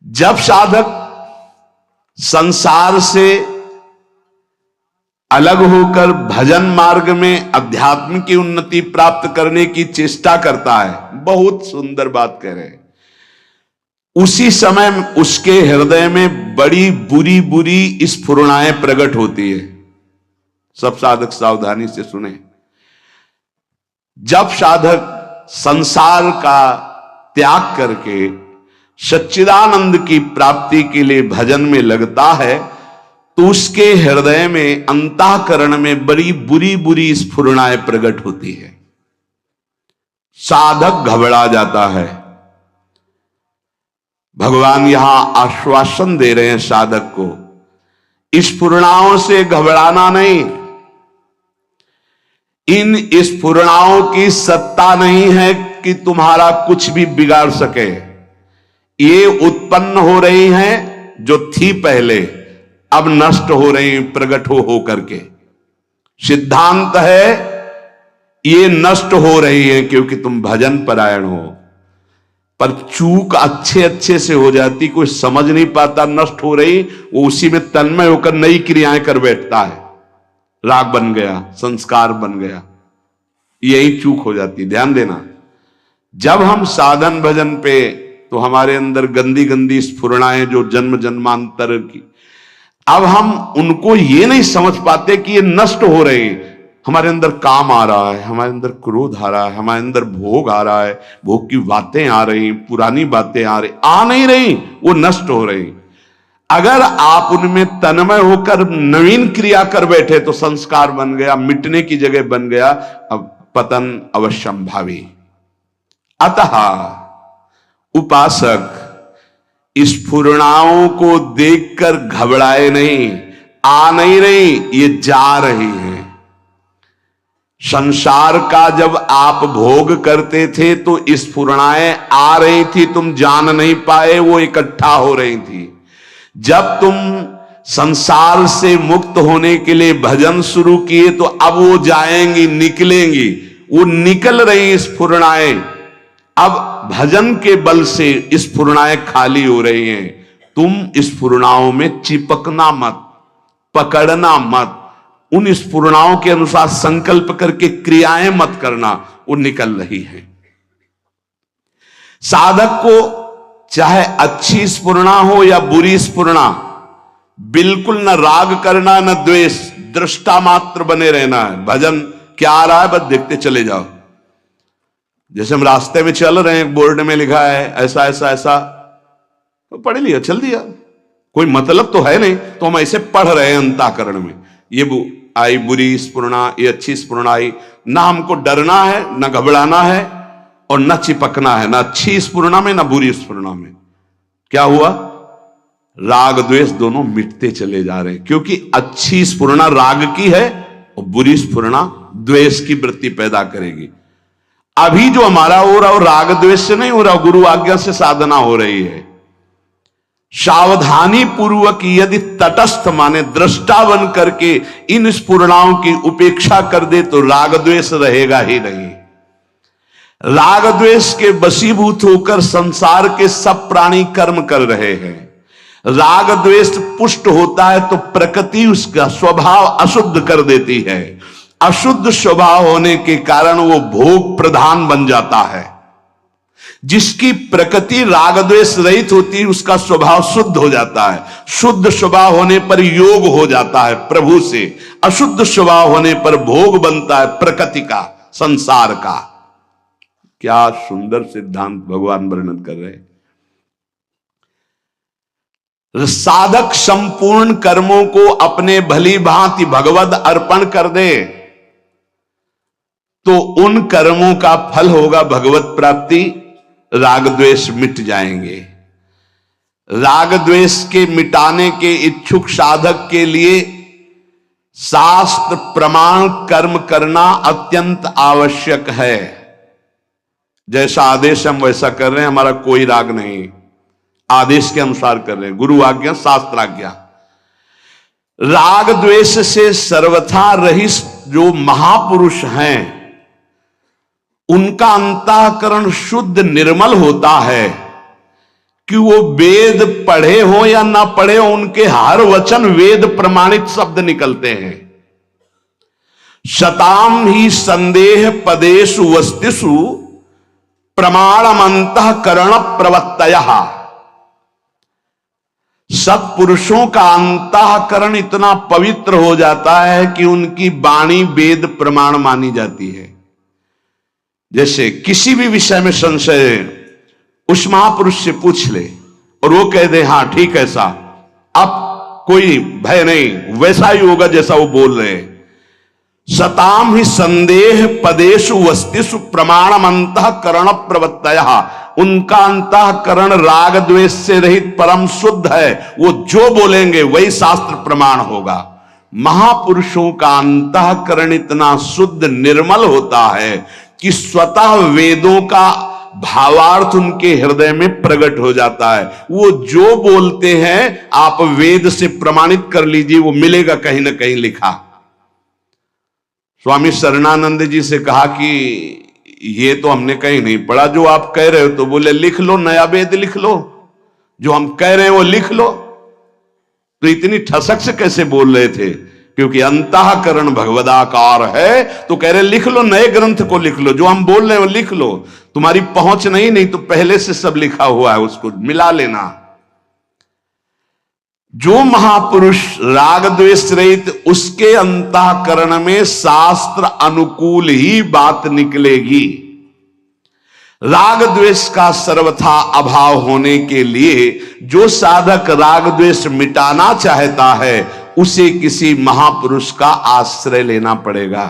जब साधक संसार से अलग होकर भजन मार्ग में अध्यात्म की उन्नति प्राप्त करने की चेष्टा करता है, बहुत सुंदर बात कह रहे हैं, उसी समय उसके हृदय में बड़ी बुरी बुरी स्फुरणाएं प्रकट होती है। सब साधक सावधानी से सुने। जब साधक संसार का त्याग करके सच्चिदानंद की प्राप्ति के लिए भजन में लगता है तो उसके हृदय में, अंतःकरण में बड़ी बुरी बुरी स्फुरणाएं प्रकट होती है। साधक घबरा जाता है। भगवान यहां आश्वासन दे रहे हैं साधक को, स्फुरणाओं से घबराना नहीं। इन स्फुरणाओं की सत्ता नहीं है कि तुम्हारा कुछ भी बिगाड़ सके। ये उत्पन्न हो रही हैं, जो थी पहले अब नष्ट हो रही, प्रकट हो करके। सिद्धांत है ये नष्ट हो रही है क्योंकि तुम भजन परायण हो। पर चूक अच्छे अच्छे से हो जाती, कोई समझ नहीं पाता नष्ट हो रही, वो उसी में तन्मय होकर नई क्रियाएं कर बैठता है। राग बन गया, संस्कार बन गया, यही चूक हो जाती। ध्यान देना, जब हम साधन भजन पे, तो हमारे अंदर गंदी गंदी स्फुरणाएं जो जन्म जन्मांतर की, अब हम उनको ये नहीं समझ पाते कि ये नष्ट हो रही। हमारे अंदर काम आ रहा है, हमारे अंदर क्रोध आ रहा है, हमारे अंदर भोग आ रहा है, भोग की बातें आ रही, पुरानी बातें आ रही, आ नहीं रही, वो नष्ट हो रही। अगर आप उनमें तन्मय होकर नवीन क्रिया कर बैठे तो संस्कार बन गया, मिटने की जगह बन गया, अब पतन अवश्यंभावी। अतः उपासक स्फुरणाओं को देखकर घबराए नहीं। आ नहीं रही, ये जा रही हैं। संसार का जब आप भोग करते थे तो स्फुरणाएं आ रही थी, तुम जान नहीं पाए, वो इकट्ठा हो रही थी। जब तुम संसार से मुक्त होने के लिए भजन शुरू किए तो अब वो जाएंगी, निकलेंगी, वो निकल रही स्फुरणाएं। अब भजन के बल से स्फुरणाएं खाली हो रही हैं। तुम स्फुरणाओं में चिपकना मत, पकड़ना मत, उन स्फुरणाओं के अनुसार संकल्प करके क्रियाएं मत करना, वो निकल रही है। साधक को चाहे अच्छी स्फुरणा हो या बुरी स्फुरणा, बिल्कुल न राग करना न द्वेष, दृष्टा मात्र बने रहना है। भजन क्या आ रहा है बस देखते चले जाओ। जैसे हम रास्ते में चल रहे हैं, बोर्ड में लिखा है ऐसा ऐसा ऐसा, तो पढ़ लिया, चल दिया, कोई मतलब तो है नहीं, तो हम ऐसे पढ़ रहे हैं अंतःकरण में। ये आई बुरी स्फुरणा, ये अच्छी स्फुरणा आई। ना हमको डरना है, ना घबराना है, और न चिपकना है, ना अच्छी स्फुरणा में ना बुरी स्फुरणा में। क्या हुआ? राग द्वेष दोनों मिटते चले जा रहे हैं, क्योंकि अच्छी स्फुरणा राग की है और बुरी स्फुरणा द्वेष की वृत्ति पैदा करेगी। अभी जो हमारा हो रहा है वो राग द्वेष से नहीं हो रहा, गुरु आज्ञा से साधना हो रही है। सावधानी पूर्वक यदि तटस्थ माने दृष्टा बन करके इन स्फुरणाओं की उपेक्षा कर दे तो राग द्वेष रहेगा ही नहीं। राग द्वेष के वशीभूत होकर संसार के सब प्राणी कर्म कर रहे हैं। राग द्वेष पुष्ट होता है तो प्रकृति उसका स्वभाव अशुद्ध कर देती है। अशुद्ध स्वभाव होने के कारण वो भोग प्रधान बन जाता है। जिसकी प्रकृति राग द्वेष रहित होती है उसका स्वभाव शुद्ध हो जाता है। शुद्ध स्वभाव होने पर योग हो जाता है प्रभु से। अशुद्ध स्वभाव होने पर भोग बनता है प्रकृति का, संसार का। क्या सुंदर सिद्धांत भगवान वर्णन कर रहे हैं। साधक संपूर्ण कर्मों को अपने भली भांति भगवद अर्पण कर दे तो उन कर्मों का फल होगा भगवत प्राप्ति। राग द्वेष मिट जाएंगे। राग द्वेष के मिटाने के इच्छुक साधक के लिए शास्त्र प्रमाण कर्म करना अत्यंत आवश्यक है। जैसा आदेश हम वैसा कर रहे हैं, हमारा कोई राग नहीं, आदेश के अनुसार कर रहे हैं, गुरु आज्ञा शास्त्र आज्ञा। राग द्वेष से सर्वथा रहित जो महापुरुष हैं उनका अंतःकरण शुद्ध निर्मल होता है, कि वो वेद पढ़े हो या ना पढ़े हो, उनके हर वचन वेद प्रमाणित शब्द निकलते हैं। शताम ही संदेह पदेषु वस्तिषु प्रमाणम अंतःकरण प्रवत्तयः। सत्पुरुषों का अंतःकरण इतना पवित्र हो जाता है कि उनकी वाणी वेद प्रमाण मानी जाती है। जैसे किसी भी विषय में संशय उस महापुरुष से पूछ ले और वो कह दे हां ठीक है साहब, अब कोई भय नहीं, वैसा ही होगा जैसा वो बोल रहे हैं। सताम ही संदेह पदेषु वस्तिषु प्रमाणम अंतःकरण प्रवत्तयः। उनका अंतःकरण राग द्वेष से रहित परम शुद्ध है, वो जो बोलेंगे वही शास्त्र प्रमाण होगा। महापुरुषों का अंतःकरण इतना शुद्ध निर्मल होता है कि स्वतः वेदों का भावार्थ उनके हृदय में प्रकट हो जाता है। वो जो बोलते हैं आप वेद से प्रमाणित कर लीजिए, वो मिलेगा कहीं ना कहीं लिखा। स्वामी शरणानंद जी से कहा कि ये तो हमने कहीं नहीं पढ़ा जो आप कह रहे हो, तो बोले लिख लो, नया वेद लिख लो, जो हम कह रहे हैं वो लिख लो। तो इतनी ठसक से कैसे बोल रहे थे? क्योंकि अंतःकरण भगवदाकार है, तो कह रहे लिख लो, नए ग्रंथ को लिख लो, जो हम बोल रहे हैं वो लिख लो। तुम्हारी पहुंच नहीं तो पहले से सब लिखा हुआ है, उसको मिला लेना। जो महापुरुष राग द्वेष रहित, उसके अंतःकरण में शास्त्र अनुकूल ही बात निकलेगी। राग द्वेष का सर्वथा अभाव होने के लिए जो साधक राग द्वेष मिटाना चाहता है उसे किसी महापुरुष का आश्रय लेना पड़ेगा।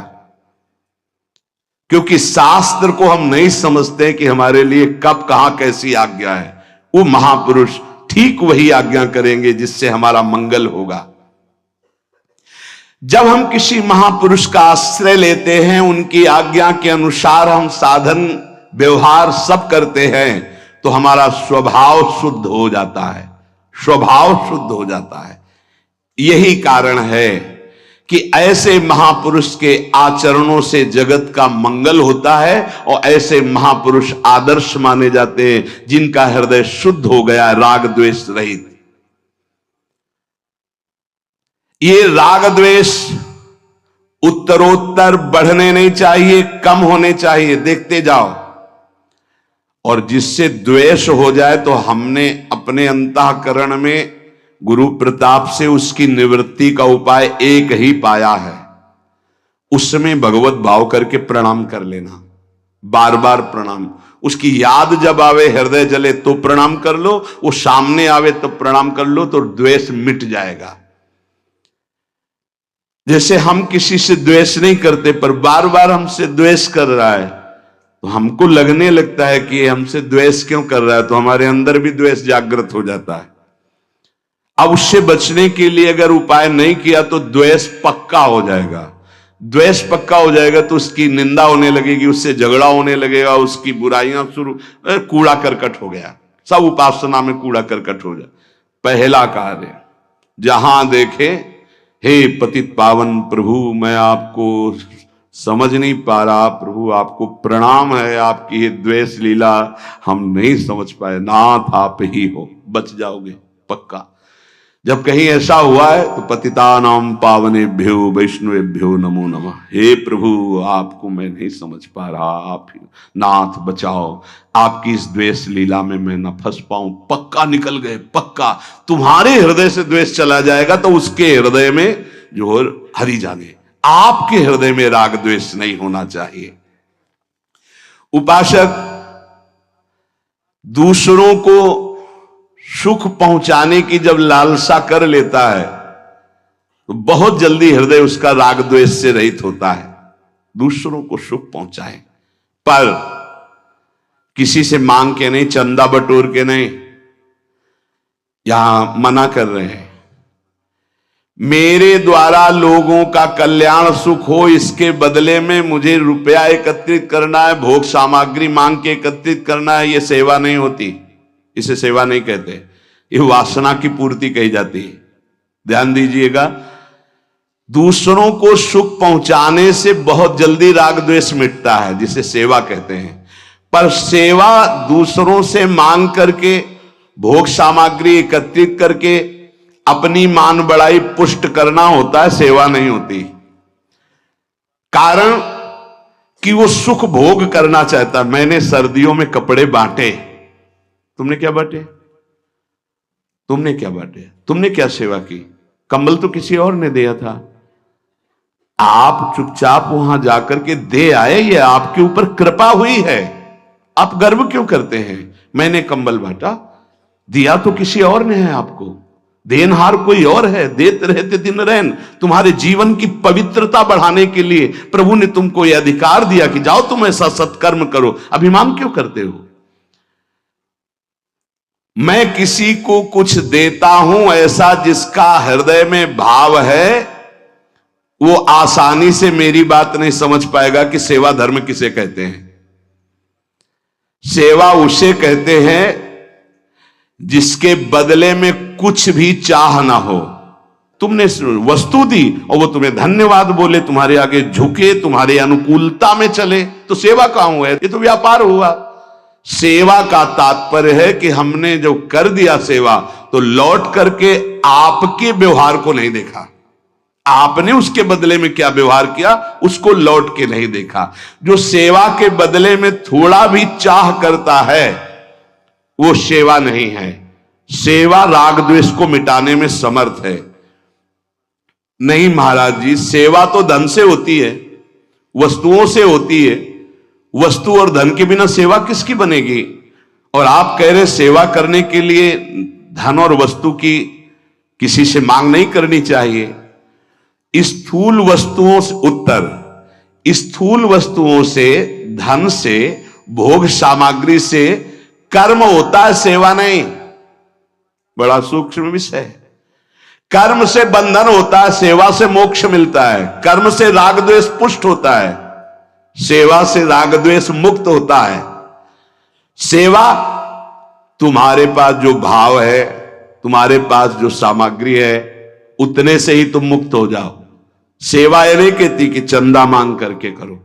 क्योंकि शास्त्र को हम नहीं समझते कि हमारे लिए कब कहां कैसी आज्ञा है। वो महापुरुष ठीक वही आज्ञा करेंगे जिससे हमारा मंगल होगा। जब हम किसी महापुरुष का आश्रय लेते हैं, उनकी आज्ञा के अनुसार हम साधन व्यवहार सब करते हैं, तो हमारा स्वभाव शुद्ध हो जाता है, स्वभाव शुद्ध हो जाता है। यही कारण है कि ऐसे महापुरुष के आचरणों से जगत का मंगल होता है और ऐसे महापुरुष आदर्श माने जाते हैं जिनका हृदय शुद्ध हो गया, राग द्वेष रहित। ये राग द्वेष उत्तरोत्तर बढ़ने नहीं चाहिए, कम होने चाहिए, देखते जाओ। और जिससे द्वेष हो जाए तो हमने अपने अंतःकरण में गुरु प्रताप से उसकी निवृत्ति का उपाय एक ही पाया है, उसमें भगवत भाव करके प्रणाम कर लेना, बार बार प्रणाम। उसकी याद जब आवे, हृदय जले तो प्रणाम कर लो, वो सामने आवे तो प्रणाम कर लो, तो द्वेष मिट जाएगा। जैसे हम किसी से द्वेष नहीं करते पर बार बार हमसे द्वेष कर रहा है, तो हमको लगने लगता है कि हमसे द्वेष क्यों कर रहा है, तो हमारे अंदर भी द्वेष जागृत हो जाता है। अब उससे बचने के लिए अगर उपाय नहीं किया तो द्वेष पक्का हो जाएगा। द्वेष पक्का हो जाएगा तो उसकी निंदा होने लगेगी, उससे झगड़ा होने लगेगा, उसकी बुराइयां शुरू, कूड़ा करकट हो गया, सब उपासना में कूड़ा करकट हो जाए। पहला कार्य, जहां देखे हे पतित पावन प्रभु, मैं आपको समझ नहीं पा रहा, प्रभु आपको प्रणाम है, आपकी ये द्वेष लीला हम नहीं समझ पाए, नाथ आप ही हो, बच जाओगे पक्का। जब कहीं ऐसा हुआ है तो पतितानां पावनेभ्यो वैष्णवेभ्यो नमो नमः। हे प्रभु आपको मैं नहीं समझ पा रहा, आप नाथ बचाओ, आपकी इस द्वेष लीला में मैं न फंस पाऊं। पक्का निकल गए, पक्का। तुम्हारे हृदय से द्वेष चला जाएगा तो उसके हृदय में जो हरि जाने। आपके हृदय में राग द्वेष नहीं होना चाहिए। उपासक दूसरों को सुख पहुंचाने की जब लालसा कर लेता है तो बहुत जल्दी हृदय उसका राग द्वेष से रहित होता है। दूसरों को सुख पहुंचाए, पर किसी से मांग के नहीं, चंदा बटोर के नहीं। यहां मना कर रहे हैं, मेरे द्वारा लोगों का कल्याण सुख हो, इसके बदले में मुझे रुपया एकत्रित करना है, भोग सामग्री मांग के एकत्रित करना है, यह सेवा नहीं होती। इसे सेवा नहीं कहते, ये वासना की पूर्ति कही जाती है। ध्यान दीजिएगा, दूसरों को सुख पहुंचाने से बहुत जल्दी राग द्वेष मिटता है, जिसे सेवा कहते हैं। पर सेवा दूसरों से मांग करके भोग सामग्री एकत्रित करके अपनी मान बढ़ाई पुष्ट करना होता है, सेवा नहीं होती। कारण कि वो सुख भोग करना चाहता। मैंने सर्दियों में कपड़े बांटे, तुमने क्या बांटे? तुमने क्या बांटे? तुमने क्या सेवा की? कंबल तो किसी और ने दिया था, आप चुपचाप वहां जाकर के दे आए, ये आपके ऊपर कृपा हुई है। आप गर्व क्यों करते हैं? मैंने कंबल बांटा, दिया तो किसी और ने है आपको, देनहार कोई और है। देते रहते दिन रैन। तुम्हारे जीवन की पवित्रता बढ़ाने के लिए प्रभु ने तुमको यह अधिकार दिया कि जाओ तुम ऐसा सत्कर्म करो। अभिमान क्यों करते हो? मैं किसी को कुछ देता हूं ऐसा जिसका हृदय में भाव है, वो आसानी से मेरी बात नहीं समझ पाएगा कि सेवा धर्म किसे कहते हैं। सेवा उसे कहते हैं जिसके बदले में कुछ भी चाह ना हो। तुमने वस्तु दी और वो तुम्हें धन्यवाद बोले, तुम्हारे आगे झुके, तुम्हारे अनुकूलता में चले, तो सेवा कहां हुआ है? ये तो व्यापार हुआ। सेवा का तात्पर्य है कि हमने जो कर दिया सेवा, तो लौट करके आपके व्यवहार को नहीं देखा, आपने उसके बदले में क्या व्यवहार किया उसको लौट के नहीं देखा। जो सेवा के बदले में थोड़ा भी चाह करता है वो सेवा नहीं है। सेवा राग द्वेष को मिटाने में समर्थ है। नहीं महाराज जी, सेवा तो धन से होती है, वस्तुओं से होती है। वस्तु और धन के बिना सेवा किसकी बनेगी? और आप कह रहे सेवा करने के लिए धन और वस्तु की किसी से मांग नहीं करनी चाहिए। स्थूल वस्तुओं से उत्तर, स्थूल वस्तुओं से, धन से, भोग सामग्री से कर्म होता है, सेवा नहीं। बड़ा सूक्ष्म विषय है। कर्म से बंधन होता है, सेवा से मोक्ष मिलता है। कर्म से राग द्वेष पुष्ट होता है, सेवा से राग द्वेष मुक्त होता है। सेवा, तुम्हारे पास जो भाव है, तुम्हारे पास जो सामग्री है, उतने से ही तुम मुक्त हो जाओ। सेवा यह नहीं कहती कि चंदा मांग करके करो।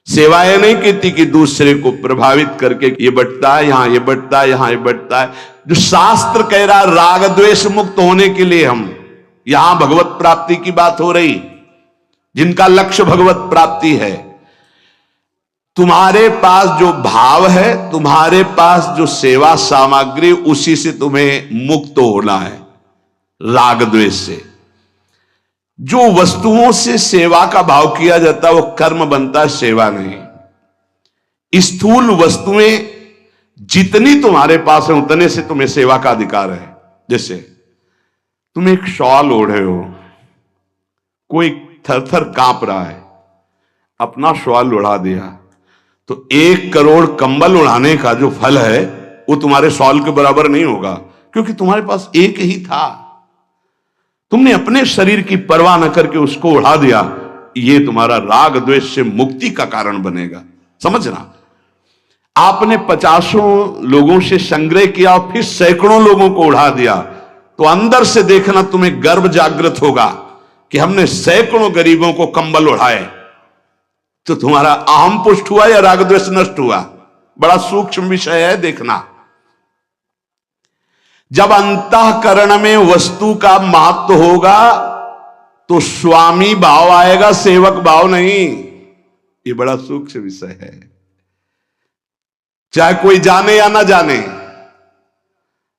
सेवा यह नहीं कहती कि दूसरे को प्रभावित करके ये बंटता है, यहां ये बंटता है, यहां ये बंटता है। जो शास्त्र कह रहा है राग द्वेष मुक्त होने के लिए, हम यहां भगवत प्राप्ति की बात हो रही, जिनका लक्ष्य भगवत प्राप्ति है। तुम्हारे पास जो भाव है, तुम्हारे पास जो सेवा सामग्री, उसी से तुम्हें मुक्त होना है, राग द्वेष से। जो वस्तुओं से सेवा का भाव किया जाता है वो कर्म बनता है, सेवा नहीं। स्थूल वस्तुएं जितनी तुम्हारे पास है उतने से तुम्हें सेवा का अधिकार है। जैसे तुम एक शॉल ओढ़े हो, कोई थर थर कांप रहा है, अपना शॉल उड़ा दिया, तो 1 करोड़ कंबल उड़ाने का जो फल है वो तुम्हारे शॉल के बराबर नहीं होगा, क्योंकि तुम्हारे पास एक ही था। तुमने अपने शरीर की परवाह न करके उसको उड़ा दिया, ये तुम्हारा राग द्वेष से मुक्ति का कारण बनेगा। समझना, आपने 50 लोगों से संग्रह किया और फिर सैकड़ों लोगों को उड़ा दिया, तो अंदर से देखना तुम्हें गर्व जागृत होगा कि हमने सैकड़ों गरीबों को कंबल उड़ाए। तो तुम्हारा अहम पुष्ट हुआ या राग द्वेष नष्ट हुआ? बड़ा सूक्ष्म विषय है, देखना। जब अंतःकरण में वस्तु का महत्व होगा तो स्वामी भाव आएगा, सेवक भाव नहीं। ये बड़ा सूक्ष्म विषय है, चाहे कोई जाने या ना जाने।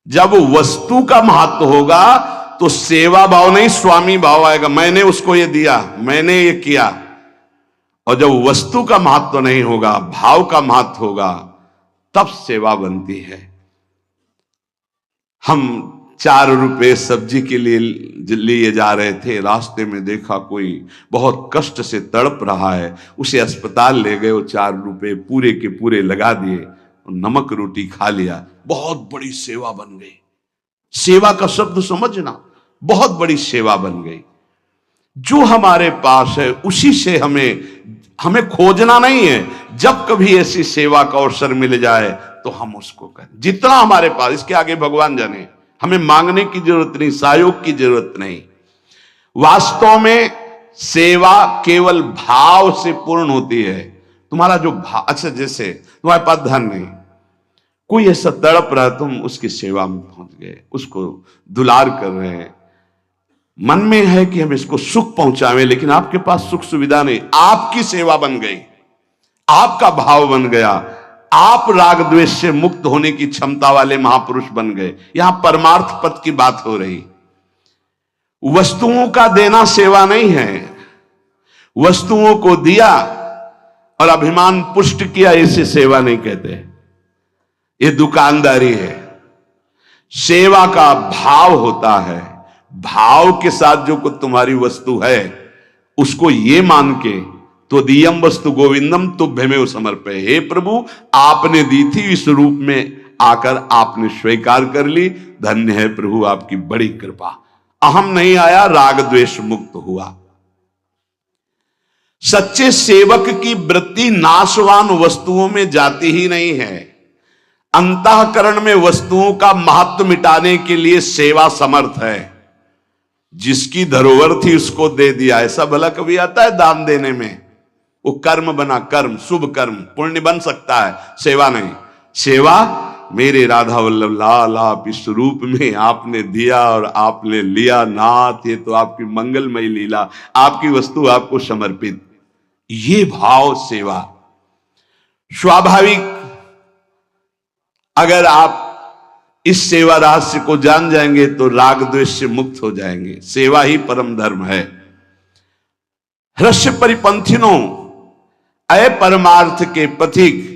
जब वस्तु का महत्व होगा तो सेवा भाव नहीं, स्वामी भाव आएगा। मैंने उसको ये दिया, मैंने ये किया। और जब वस्तु का महत्व नहीं होगा, भाव का महत्व होगा, तब सेवा बनती है। हम 4 रुपए सब्जी के लिए जा रहे थे, रास्ते में देखा कोई बहुत कष्ट से तड़प रहा है, उसे अस्पताल ले गए। वो 4 रुपए पूरे के पूरे लगा दिए, नमक रोटी खा लिया। बहुत बड़ी सेवा बन गई। सेवा का शब्द समझना, बहुत बड़ी सेवा बन गई। जो हमारे पास है उसी से हमें खोजना नहीं है। जब कभी ऐसी सेवा का अवसर मिल जाए तो हम उसको करें, जितना हमारे पास। इसके आगे भगवान जाने, हमें मांगने की जरूरत नहीं, सहयोग की जरूरत नहीं। वास्तव में सेवा केवल भाव से पूर्ण होती है। तुम्हारा जो भाव, अच्छा जैसे तुम्हारे पास धन नहीं, कोई ऐसा तड़प रहा, तुम उसकी सेवा में पहुंच गए, उसको दुलार कर रहे हैं, मन में है कि हम इसको सुख पहुंचावें, लेकिन आपके पास सुख सुविधा नहीं, आपकी सेवा बन गई, आपका भाव बन गया, आप राग द्वेष से मुक्त होने की क्षमता वाले महापुरुष बन गए। यहां परमार्थ पद की बात हो रही। वस्तुओं का देना सेवा नहीं है, वस्तुओं को दिया और अभिमान पुष्ट किया, इसे सेवा नहीं कहते, ये दुकानदारी है। सेवा का भाव होता है, भाव के साथ जो कुछ तुम्हारी वस्तु है उसको ये मान के, तो दियम वस्तु गोविंदम तुभ्यमेव समर्पय, हे प्रभु आपने दी थी, इस रूप में आकर आपने स्वीकार कर ली, धन्य है प्रभु आपकी बड़ी कृपा, अहम नहीं आया, राग द्वेष मुक्त हुआ। सच्चे सेवक की वृत्ति नाशवान वस्तुओं में जाती ही नहीं है। अंतःकरण में वस्तुओं का महत्व मिटाने के लिए सेवा समर्थ है। जिसकी धरोहर थी उसको दे दिया, ऐसा भला कभी आता है दान देने में? वो कर्म बना, कर्म शुभ कर्म पुण्य बन सकता है, सेवा नहीं। सेवा मेरे राधा वल्लभ लाल आप इस रूप में आपने दिया और आपने लिया नाथ, ये तो आपकी मंगलमयी लीला, आपकी वस्तु आपको समर्पित, ये भाव सेवा। स्वाभाविक अगर आप इस सेवा रहस्य को जान जाएंगे तो राग द्वेष से मुक्त हो जाएंगे। सेवा ही परम धर्म है। हृष्य परिपंथिनों, अय परमार्थ के पथिक,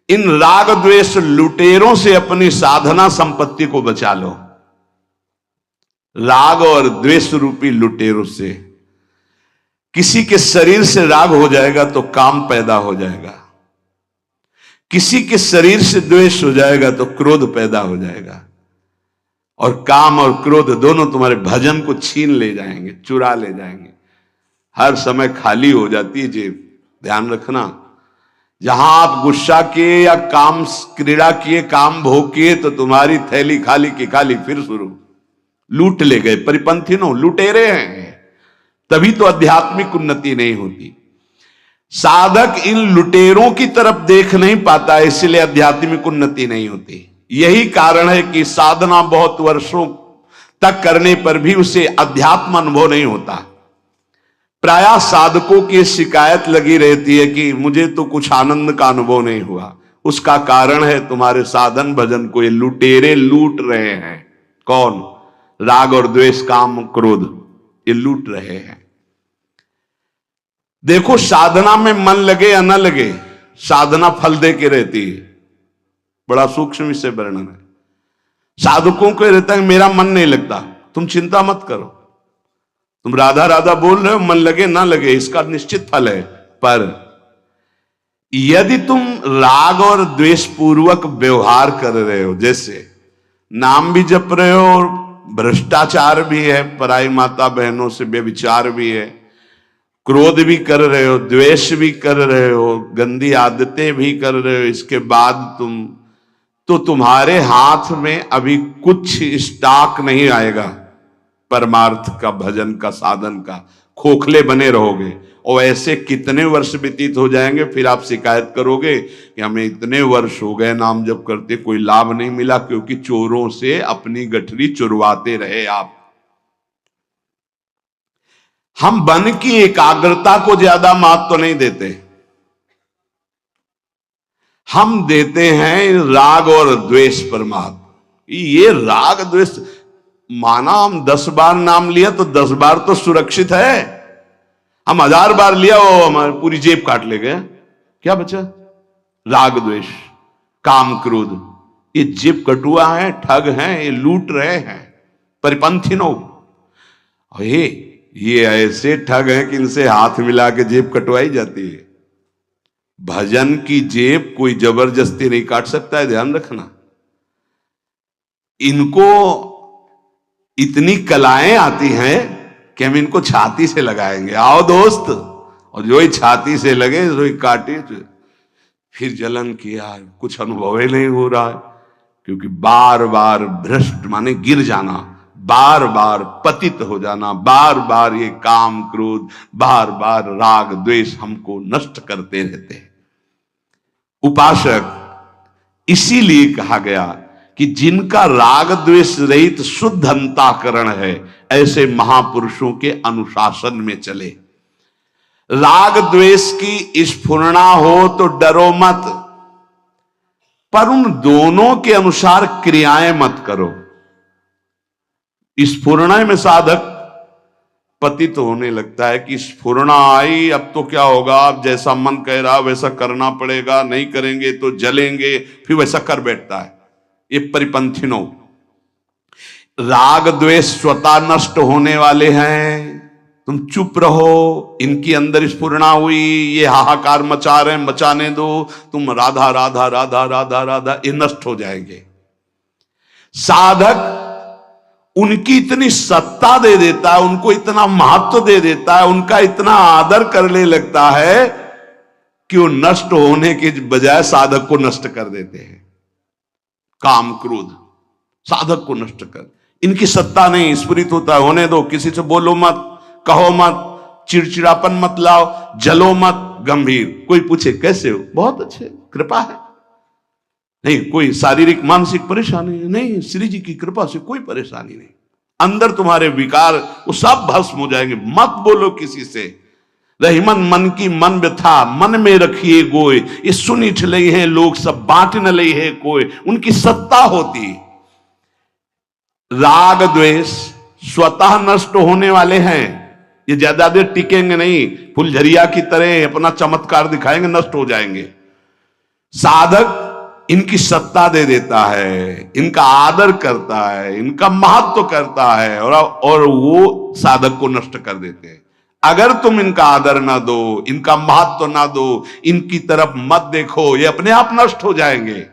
इन राग द्वेष लुटेरों से अपनी साधना संपत्ति को बचा लो। राग और द्वेष रूपी लुटेरों से, किसी के शरीर से राग हो जाएगा तो काम पैदा हो जाएगा, किसी के शरीर से द्वेष हो जाएगा तो क्रोध पैदा हो जाएगा, और काम और क्रोध दोनों तुम्हारे भजन को छीन ले जाएंगे, चुरा ले जाएंगे। हर समय खाली हो जाती है जेब, ध्यान रखना। जहां आप गुस्सा किए या काम क्रीड़ा किए, काम भोग किए, तो तुम्हारी थैली खाली की खाली फिर शुरू। लूट ले गए, परिपंथिनों लुटेरे हैं, तभी तो आध्यात्मिक उन्नति नहीं होती। साधक इन लुटेरों की तरफ देख नहीं पाता, इसलिए आध्यात्मिक उन्नति नहीं होती। यही कारण है कि साधना बहुत वर्षों तक करने पर भी उसे अध्यात्म अनुभव नहीं होता। प्रायः साधकों की शिकायत लगी रहती है कि मुझे तो कुछ आनंद का अनुभव नहीं हुआ। उसका कारण है तुम्हारे साधन भजन को ये लुटेरे लूट रहे हैं। कौन? राग और द्वेष, काम, क्रोध, ये लूट रहे हैं। देखो, साधना में मन लगे या न लगे, साधना फल दे के रहती है। बड़ा सूक्ष्म विषय वर्णन है। साधकों को रहता है मेरा मन नहीं लगता, तुम चिंता मत करो, तुम राधा राधा बोल रहे हो, मन लगे ना लगे इसका निश्चित फल है। पर यदि तुम राग और द्वेष पूर्वक व्यवहार कर रहे हो, जैसे नाम भी जप रहे हो और भ्रष्टाचार भी है, पराई माता बहनों से व्यभिचार भी है, क्रोध भी कर रहे हो, द्वेष भी कर रहे हो, गंदी आदतें भी कर रहे हो, इसके बाद तुम्हारे हाथ में अभी कुछ स्टॉक नहीं आएगा परमार्थ का, भजन का, साधन का। खोखले बने रहोगे और ऐसे कितने वर्ष व्यतीत हो जाएंगे, फिर आप शिकायत करोगे कि हमें इतने वर्ष हो गए नाम जप करते, कोई लाभ नहीं मिला, क्योंकि चोरों से अपनी गठरी चुरवाते रहे आप। हम मन की एकाग्रता को ज्यादा महत्व नहीं देते, हम देते हैं राग और द्वेष पर महत्व। ये राग द्वेष, माना हम 10 बार नाम लिया तो 10 बार तो सुरक्षित है, हम 1000 बार लिया वो हमारी पूरी जेब काट ले गया, क्या बचा? राग द्वेष, काम, क्रोध, ये जेब कटुआ है, ठग हैं, ये लूट रहे हैं, परिपंथिनों। ये ऐसे ठग हैं कि इनसे हाथ मिला के जेब कटवाई जाती है। भजन की जेब कोई जबरदस्ती नहीं काट सकता है, ध्यान रखना। इनको इतनी कलाएं आती हैं कि हम इनको छाती से लगाएंगे, आओ दोस्त, और जो ही छाती से लगे जो ही काटे, फिर जलन किया, कुछ अनुभव ही नहीं हो रहा है, क्योंकि बार बार भ्रष्ट माने गिर जाना, बार बार पतित हो जाना, बार बार ये काम, क्रोध, बार बार राग द्वेष हमको नष्ट करते रहते हैं। उपासक इसीलिए कहा गया कि जिनका राग द्वेष रहित शुद्ध अंतःकरण है, ऐसे महापुरुषों के अनुशासन में चले। राग द्वेष की स्फुरणा हो तो डरो मत, पर उन दोनों के अनुसार क्रियाएं मत करो। स्फुरणा में साधक पतित होने लगता है कि स्फुरणा आई, अब तो क्या होगा, अब जैसा मन कह रहा वैसा करना पड़ेगा, नहीं करेंगे तो जलेंगे, फिर वैसा कर बैठता है। ये परिपंथिनो, राग द्वेष स्वतः नष्ट होने वाले हैं, तुम चुप रहो। इनकी अंदर स्फुरणा हुई, ये हाहाकार मचा रहे हैं, मचाने दो, तुम राधा राधा राधा राधा राधा, ये नष्ट हो जाएंगे। साधक उनकी इतनी सत्ता दे देता है, उनको इतना महत्व दे देता है, उनका इतना आदर करने लगता है कि वो नष्ट होने के बजाय साधक को नष्ट कर देते हैं। काम क्रोध साधक को नष्ट कर, इनकी सत्ता नहीं, स्फुरित होता है, होने दो, किसी से बोलो मत, कहो मत, चिड़चिड़ापन मत लाओ, जलो मत, गंभीर। कोई पूछे कैसे हो, बहुत अच्छे, कृपा है, नहीं कोई शारीरिक मानसिक परेशानी नहीं, श्री जी की कृपा से कोई परेशानी नहीं। अंदर तुम्हारे विकार वो सब भस्म हो जाएंगे, मत बोलो किसी से। रहीमन मन की मन व्यथा, मन में रखिए गोय, ये सुन इठले हैं लोग सब, बांट न ले है कोई, उनकी सत्ता होती। राग द्वेष स्वतः नष्ट होने वाले हैं, ये ज्यादा देर टिकेंगे नहीं, फुलझरिया की तरह अपना चमत्कार दिखाएंगे, नष्ट हो जाएंगे। साधक इनकी सत्ता दे देता है, इनका आदर करता है, इनका महत्व करता है, और वो साधक को नष्ट कर देते हैं। अगर तुम इनका आदर ना दो, इनका महत्व ना दो, इनकी तरफ मत देखो, ये अपने आप नष्ट हो जाएंगे।